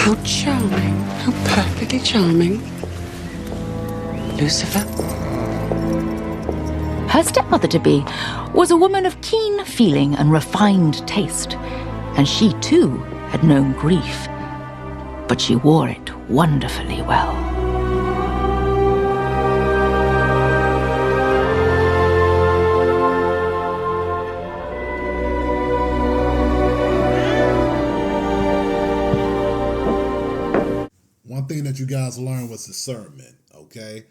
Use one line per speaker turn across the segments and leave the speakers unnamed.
How charming. How perfectly charming. Lucifer?
Her stepmother-to-be was a woman of keen feeling and refined taste, and she too had known grief, but she wore it wonderfully well.
One thing that you guys learned was discernment, okay?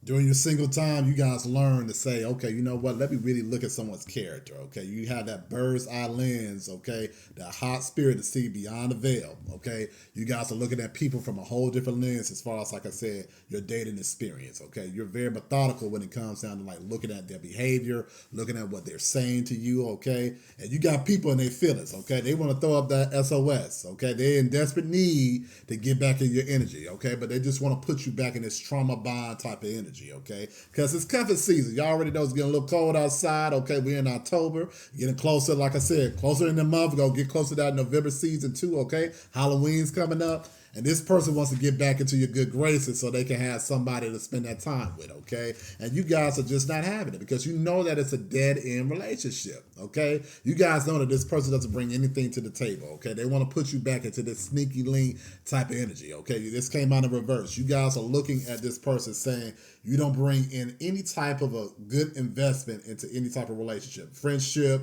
During your single time, you guys learn to say, okay, you know what? Let me really look at someone's character, okay? You have that bird's eye lens, okay? That hot spirit to see beyond the veil, okay? You guys are looking at people from a whole different lens as far as, like I said, your dating experience, okay? You're very methodical when it comes down to, like, looking at their behavior, looking at what they're saying to you, okay? And you got people in their feelings, okay? They want to throw up that SOS, okay? They're in desperate need to get back in your energy, okay? But they just want to put you back in this trauma bond type of energy. Okay, because it's cuffing season. Y'all already know it's getting a little cold outside. Okay, we're in October, getting closer. Like I said, closer in the month. We're gonna get closer to that November season too. Okay, Halloween's coming up, and this person wants to get back into your good graces so they can have somebody to spend that time with. Okay, and you guys are just not having it because you know that it's a dead end relationship. Okay, you guys know that this person doesn't bring anything to the table. Okay, they want to put you back into this sneaky link type of energy. Okay, this came out in reverse. You guys are looking at this person saying you don't bring in any type of a good investment into any type of relationship, friendship,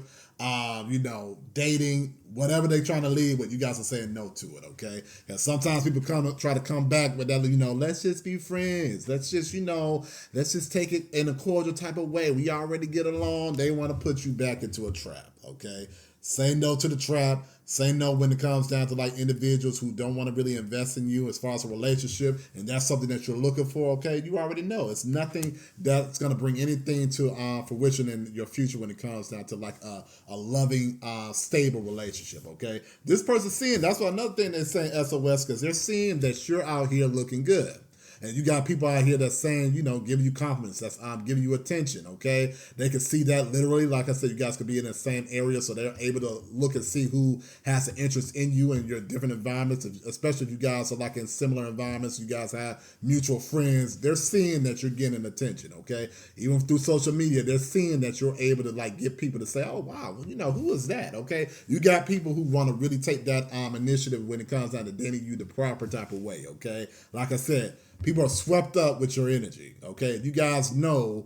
dating, whatever they're trying to lead with, you guys are saying no to it, okay? And sometimes people try to come back with that, let's just be friends. Let's just take it in a cordial type of way. We already get along. They want to put you back into a trap, okay? Say no to the trap. Say no when it comes down to like individuals who don't want to really invest in you as far as a relationship, and that's something that you're looking for, okay? You already know it's nothing that's going to bring anything to fruition in your future when it comes down to like a loving, stable relationship, okay? This person's seeing, that's what another thing they're saying SOS, because they're seeing that you're out here looking good. And you got people out here that's saying, giving you compliments, that's giving you attention, okay? They can see that literally. Like I said, you guys could be in the same area, so they're able to look and see who has an interest in you and your different environments, especially if you guys are like in similar environments, you guys have mutual friends. They're seeing that you're getting attention, okay? Even through social media, they're seeing that you're able to like get people to say, oh, wow, who is that, okay? You got people who want to really take that initiative when it comes down to dating you the proper type of way, okay? Like I said, people are swept up with your energy, okay? You guys know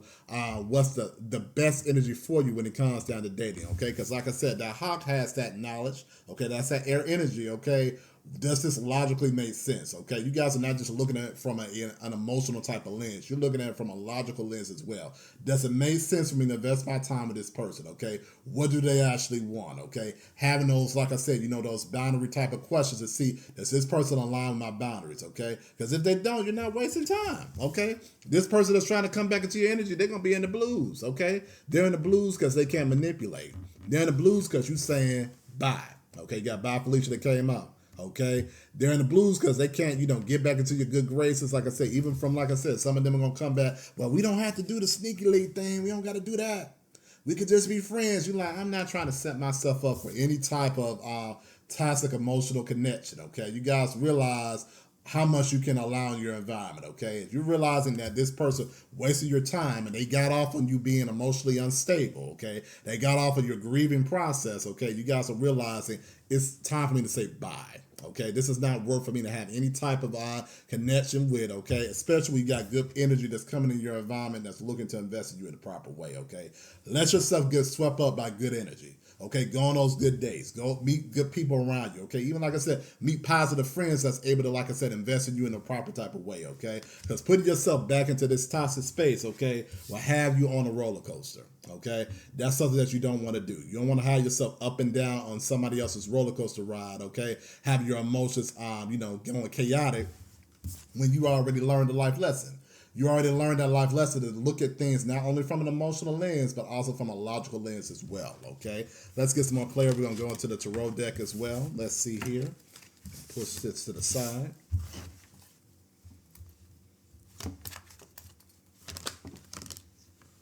what's the best energy for you when it comes down to dating, okay? Because like I said, that hawk has that knowledge, okay? That's that air energy, okay? Does this logically make sense, okay? You guys are not just looking at it from an emotional type of lens. You're looking at it from a logical lens as well. Does it make sense for me to invest my time with this person, okay? What do they actually want, okay? Having those, like I said, those boundary type of questions to see, does this person align with my boundaries, okay? Because if they don't, you're not wasting time, okay? This person that's trying to come back into your energy, they're going to be in the blues, okay? They're in the blues because they can't manipulate. They're in the blues because you're saying bye, okay? You got Bye Felicia that came out. Okay, they're in the blues because they can't, get back into your good graces. Like I said, even from, like I said, some of them are going to come back. Well, we don't have to do the sneaky league thing. We don't got to do that. We could just be friends. You're like, I'm not trying to set myself up for any type of toxic emotional connection. Okay, you guys realize how much you can allow in your environment, okay? If you're realizing that this person wasted your time and they got off on you being emotionally unstable, okay? They got off of your grieving process, okay? You guys are realizing it's time for me to say bye, okay? This is not worth for me to have any type of connection with, okay? Especially when you got good energy that's coming in your environment that's looking to invest in you in the proper way, okay? Let yourself get swept up by good energy. Okay, go on those good days. Go meet good people around you, okay? Even like I said, meet positive friends that's able to, like I said, invest in you in a proper type of way, okay? Because putting yourself back into this toxic space, okay, will have you on a roller coaster, okay? That's something that you don't want to do. You don't want to have yourself up and down on somebody else's roller coaster ride, okay? Have your emotions, going chaotic when you already learned a life lesson. You already learned that life lesson to look at things not only from an emotional lens, but also from a logical lens as well, okay? Let's get some more clarity. We're going to go into the tarot deck as well. Let's see here. Push this to the side.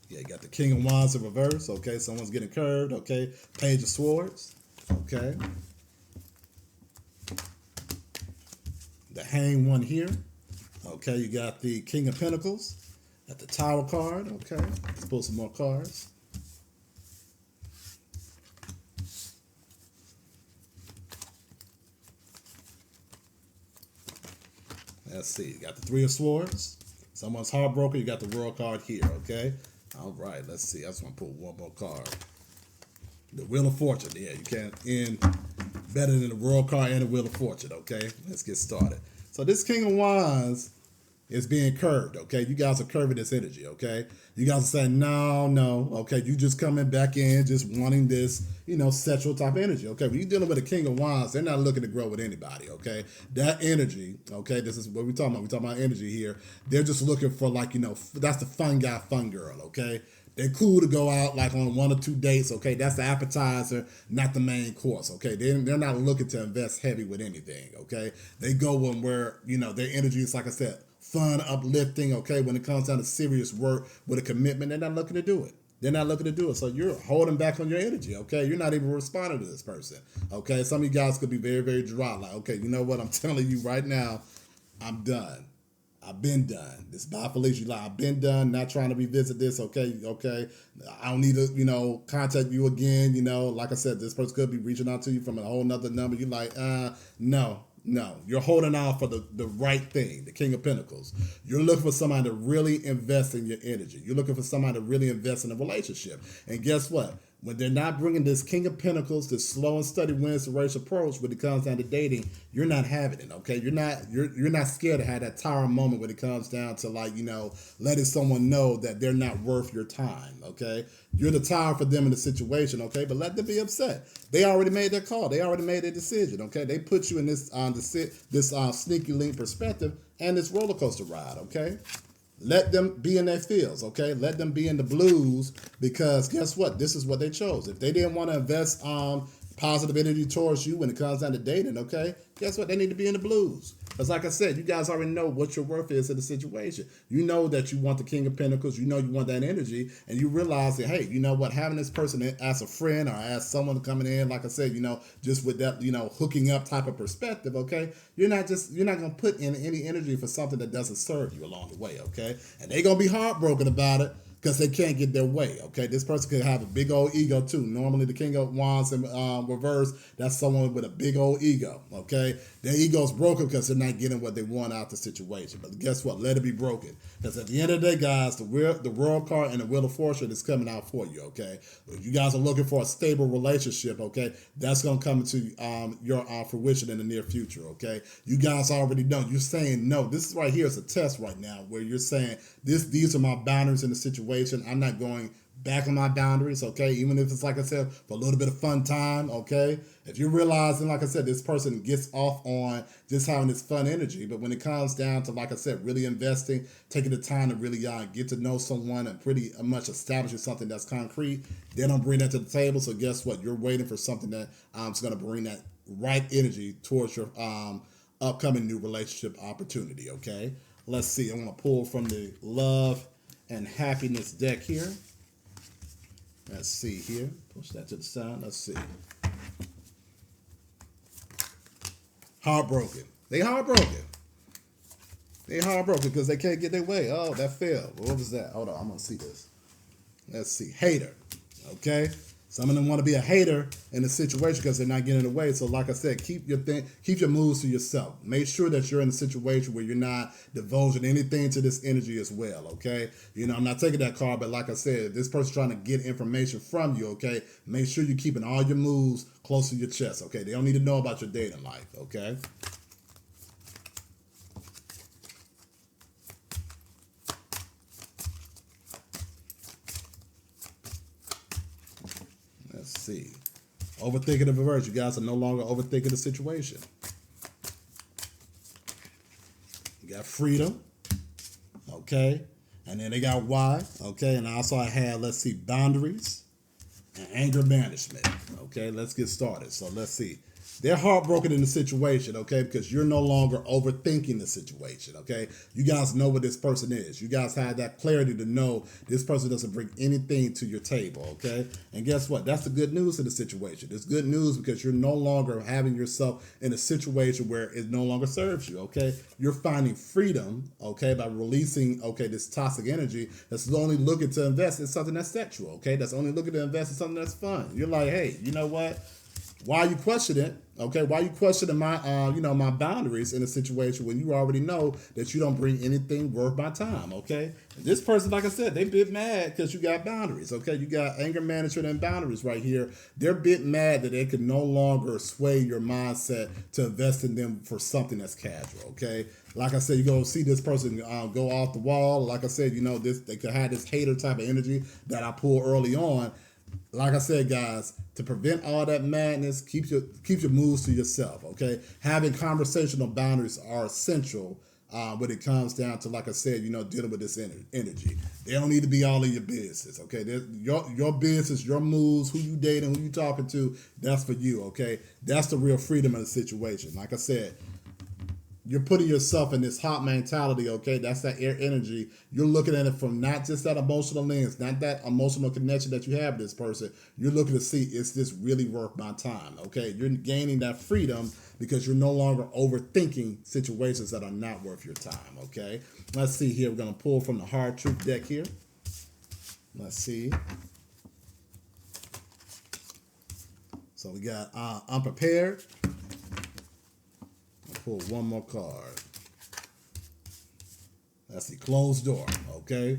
Yeah, you got the King of Wands in reverse, okay? Someone's getting curved, okay? Page of Swords, okay? the hang one here. Okay, you got the King of Pentacles. Got the Tower card. Okay, let's pull some more cards. Let's see. You got the Three of Swords. Someone's heartbroken. You got the World card here. Okay. All right. Let's see. I just want to pull one more card. The Wheel of Fortune. Yeah, you can't end better than the World card and the Wheel of Fortune. Okay. Let's get started. So this King of Wands is being curved, okay? You guys are curving this energy, okay? You guys are saying, no, okay? You just coming back in, just wanting this, sexual type energy, okay? When you're dealing with a King of Wands, they're not looking to grow with anybody, okay? That energy, okay, this is what we're talking about. We're talking about energy here. They're just looking for, that's the fun guy, fun girl, okay? They're cool to go out like on 1 or 2 dates, okay? That's the appetizer, not the main course, okay? They're not looking to invest heavy with anything, okay? They go where, their energy is, like I said, fun, uplifting, okay? When it comes down to serious work with a commitment, they're not looking to do it. They're not looking to do it. So you're holding back on your energy, okay? You're not even responding to this person, okay? Some of you guys could be very, very dry. Like, okay, you know what? I'm telling you right now, I'm done. I've been done. This by Felicia, like, I've been done, not trying to revisit this, okay? I don't need to, contact you again, Like I said, this person could be reaching out to you from a whole nother number. You're like, no. You're holding out for the right thing, the King of Pentacles. You're looking for somebody to really invest in your energy. You're looking for somebody to really invest in a relationship. And guess what? When they're not bringing this King of Pentacles, this slow and steady wins the race approach when it comes down to dating, you're not having it, okay? You're not scared to have that tower moment when it comes down to letting someone know that they're not worth your time, okay? You're the tower for them in the situation, okay? But let them be upset. They already made their call. They already made their decision, okay? They put you in this sneaky link perspective and this roller coaster ride, okay? Let them be in their feels, okay? Let them be in the blues because guess what? This is what they chose. If they didn't want to invest positive energy towards you when it comes down to dating, okay? Guess what? They need to be in the blues. Because like I said, you guys already know what your worth is in the situation. You know that you want the King of Pentacles. You know you want that energy. And you realize that, hey, you know what? Having this person as a friend or as someone coming in, like I said, just with that, hooking up type of perspective, okay? You're not going to put in any energy for something that doesn't serve you along the way, okay? And they're going to be heartbroken about it because they can't get their way, okay? This person could have a big old ego too. Normally the King of Wands in reverse, that's someone with a big old ego, okay? Their ego's broken because they're not getting what they want out the situation. But guess what? Let it be broken. Because at the end of the day, guys, the World card and the Wheel of Fortune is coming out for you, okay? If you guys are looking for a stable relationship, okay, that's going to come into your fruition in the near future, okay? You guys already know. You're saying no. This is right here is a test right now where you're saying these are my boundaries in the situation. I'm not going back on my boundaries, okay? Even if it's, like I said, for a little bit of fun time, okay? If you're realizing, like I said, this person gets off on just having this fun energy, but when it comes down to, like I said, really investing, taking the time to really get to know someone and pretty much establishing something that's concrete, they don't bring that to the table. So guess what? You're waiting for something that is going to bring that right energy towards your upcoming new relationship opportunity, okay? Let's see. I'm going to pull from the Love and Happiness deck here. Let's see here. Push that to the side. Let's see. Heartbroken. They heartbroken. They heartbroken because they can't get their way. Oh, that failed. What was that? Hold on. I'm going to see this. Let's see. Hater. Okay? Some of them want to be a hater in the situation because they're not getting away. So like I said, keep your moves to yourself. Make sure that you're in a situation where you're not divulging anything to this energy as well, okay? I'm not taking that card, but like I said, if this person's trying to get information from you, okay, make sure you're keeping all your moves close to your chest, okay? They don't need to know about your dating life, okay? Let's see. Overthinking the reverse. You guys are no longer overthinking the situation. You got freedom. Okay. And then they got why. Okay. And also I had, let's see, boundaries and anger management. Okay. Let's get started. So let's see. They're heartbroken in the situation, okay, because you're no longer overthinking the situation, okay? You guys know what this person is. You guys have that clarity to know this person doesn't bring anything to your table, okay? And guess what? That's the good news in the situation. It's good news because you're no longer having yourself in a situation where it no longer serves you, okay? You're finding freedom, okay, by releasing, okay, this toxic energy that's only looking to invest in something that's sexual, okay? That's only looking to invest in something that's fun. You're like, hey, you know what? Why are you questioning it? Okay, why are you questioning my, my boundaries in a situation when you already know that you don't bring anything worth my time? Okay, and this person, like I said, they bit mad because you got boundaries. Okay, you got anger management and boundaries right here. They're bit mad that they can no longer sway your mindset to invest in them for something that's casual. Okay, like I said, you go see this person go off the wall. Like I said, they could have this hater type of energy that I pulled early on. Like I said, guys, to prevent all that madness, keep your moves to yourself, okay? Having conversational boundaries are essential when it comes down to, like I said, dealing with this energy. They don't need to be all in your business, okay? Your business, your moves, who you dating, who you talking to, that's for you, okay? That's the real freedom of the situation. Like I said, you're putting yourself in this hot mentality, okay? That's that air energy. You're looking at it from not just that emotional lens, not that emotional connection that you have with this person. You're looking to see, is this really worth my time, okay? You're gaining that freedom because you're no longer overthinking situations that are not worth your time, okay? Let's see here. We're going to pull from the Hard Truth deck here. Let's see. So we got unprepared. Pull one more card. That's the closed door, okay?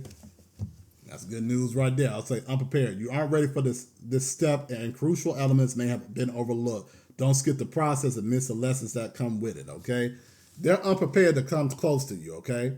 That's good news right there. I'll say unprepared. You aren't ready for this step, and crucial elements may have been overlooked. Don't skip the process and miss the lessons that come with it, okay? They're unprepared to come close to you, okay?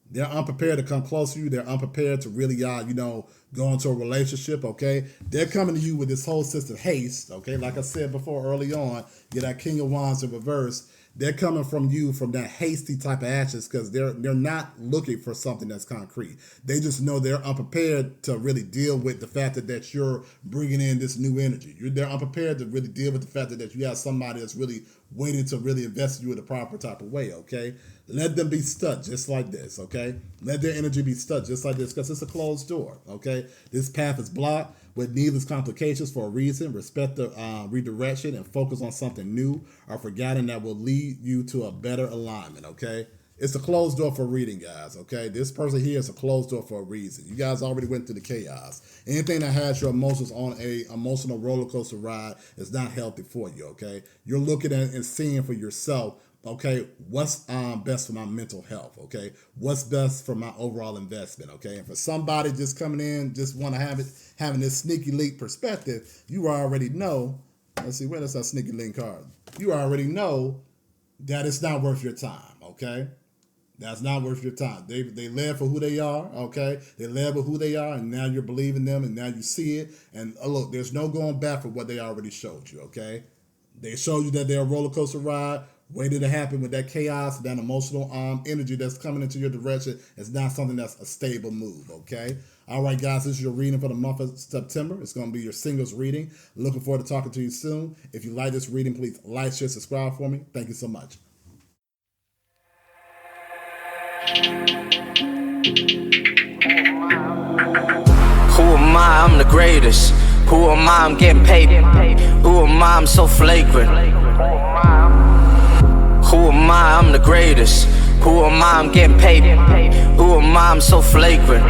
They're unprepared to come close to you. They're unprepared to really, go into a relationship, okay? They're coming to you with this whole sense of haste, okay? Like I said before early on, get that King of Wands in reverse. They're coming from you from that hasty type of actions because they're not looking for something that's concrete. They just know they're unprepared to really deal with the fact that you're bringing in this new energy. They're unprepared to really deal with the fact that you have somebody that's really waiting to really invest in you in the proper type of way, okay? Let them be stuck just like this, okay? Let their energy be stuck just like this because it's a closed door, okay? This path is blocked with needless complications for a reason. Respect the redirection and focus on something new or forgotten that will lead you to a better alignment, okay? It's a closed door for reading, guys, okay? This person here is a closed door for a reason. You guys already went through the chaos. Anything that has your emotions on a emotional roller coaster ride is not healthy for you, okay? You're looking at and seeing for yourself, okay, what's best for my mental health, okay? What's best for my overall investment, okay? And for somebody just coming in, just want to having this sneaky link perspective, you already know, let's see, where is that sneaky link card? You already know that it's not worth your time, okay? That's not worth your time. They led for who they are, okay? They led with who they are, and now you're believing them, and now you see it. And look, there's no going back for what they already showed you, okay? They showed you that they're a roller coaster ride. Waiting to happen with that chaos, that emotional energy that's coming into your direction. It's not something that's a stable move, okay? All right, guys, this is your reading for the month of September. It's going to be your singles reading. Looking forward to talking to you soon. If you like this reading, please like, share, subscribe for me. Thank you so much.
Who am I? I'm the greatest. Who am I? I'm getting paid. Who am I? I'm so flagrant. Who am I? I'm the greatest. Who am I? I'm getting paid. Who am I? I'm so flagrant.